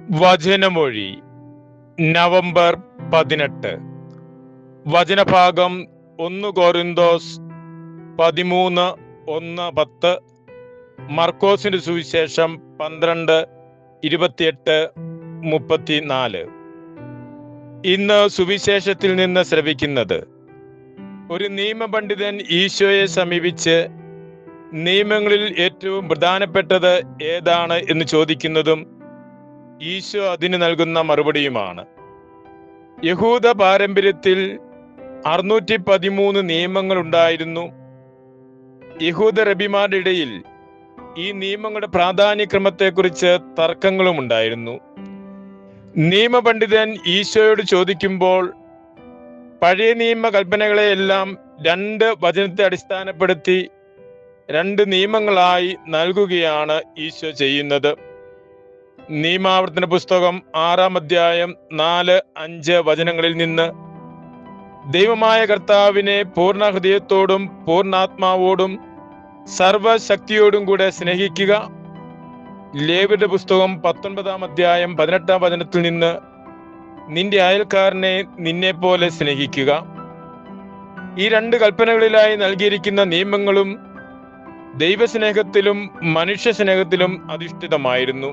വചനമൊഴി November 18. വചനഭാഗം 1 കൊരിന്തോസ് 13:1-10, മർക്കോസിന്റെ സുവിശേഷം 12:28-34. ഇന്ന് സുവിശേഷത്തിൽ നിന്ന് ശ്രവിക്കുന്നത്, ഒരു നിയമപണ്ഡിതൻ ഈശോയെ സമീപിച്ച് നിയമങ്ങളിൽ ഏറ്റവും പ്രധാനപ്പെട്ടത് ഏതാണ് എന്ന് ചോദിക്കുന്നതും ഈശോ അതിന് നൽകുന്ന മറുപടിയുമാണ്. യഹൂദ പാരമ്പര്യത്തിൽ 613 നിയമങ്ങൾ ഉണ്ടായിരുന്നു. യഹൂദ റബിമാരുടെ ഇടയിൽ ഈ നിയമങ്ങളുടെ പ്രാധാന്യക്രമത്തെക്കുറിച്ച് തർക്കങ്ങളും ഉണ്ടായിരുന്നു. നിയമപണ്ഡിതൻ ഈശോയോട് ചോദിക്കുമ്പോൾ പഴയ നിയമ കൽപ്പനകളെയെല്ലാം 2 വചനത്തെ അടിസ്ഥാനപ്പെടുത്തി 2 നിയമങ്ങളായി നൽകുകയാണ് ഈശോ ചെയ്യുന്നത്. നിയമാവർത്തന പുസ്തകം 6-ാം അധ്യായം 4-5 വചനങ്ങളിൽ നിന്ന്, ദൈവമായ കർത്താവിനെ പൂർണ്ണ ഹൃദയത്തോടും പൂർണ്ണാത്മാവോടും സർവശക്തിയോടും കൂടെ സ്നേഹിക്കുക. ലേവ്യരുടെ പുസ്തകം 19-ാം അധ്യായം 18-ാം വചനത്തിൽ നിന്ന്, നിന്റെ അയൽക്കാരനെ നിന്നെ പോലെ സ്നേഹിക്കുക. ഈ 2 കൽപ്പനകളിലായി നൽകിയിരിക്കുന്ന നിയമങ്ങളും ദൈവസ്നേഹത്തിലും മനുഷ്യസ്നേഹത്തിലും അധിഷ്ഠിതമായിരുന്നു.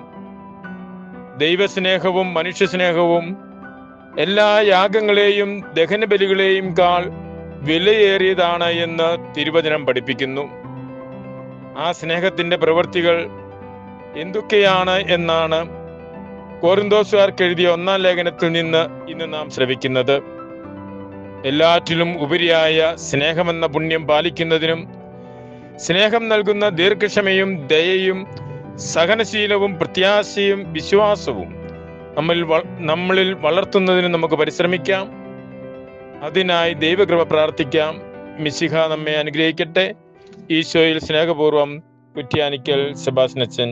ദൈവസ്നേഹവും മനുഷ്യസ്നേഹവും എല്ലാ യാഗങ്ങളെയും ദഹനബലികളെയും കാൾ വിലയേറിയതാണ് എന്ന് തിരുവചനം പഠിപ്പിക്കുന്നു. ആ സ്നേഹത്തിന്റെ പ്രവൃത്തികൾ എന്തൊക്കെയാണ് എന്നാണ് കൊരിന്തോസുകാർക്ക് എഴുതിയ 1-ാം ലേഖനത്തിൽ നിന്ന് ഇന്ന് നാം ശ്രവിക്കുന്നത്. എല്ലാറ്റിലും ഉപരിയായ സ്നേഹമെന്ന പുണ്യം പാലിക്കുന്നതിനും സ്നേഹം നൽകുന്ന ദീർഘക്ഷമയും ദയയും സഹനശീലവും പ്രത്യാശയും വിശ്വാസവും നമ്മളിൽ വളർത്തുന്നതിന് നമുക്ക് പരിശ്രമിക്കാം. അതിനായി ദൈവകൃപ പ്രാർത്ഥിക്കാം. മിശിഹ നമ്മെ അനുഗ്രഹിക്കട്ടെ. ഈശോയിൽ സ്നേഹപൂർവ്വം കുറ്റ്യാനിക്കൽ സെബാസ്റ്റ്യൻ അച്ഛൻ.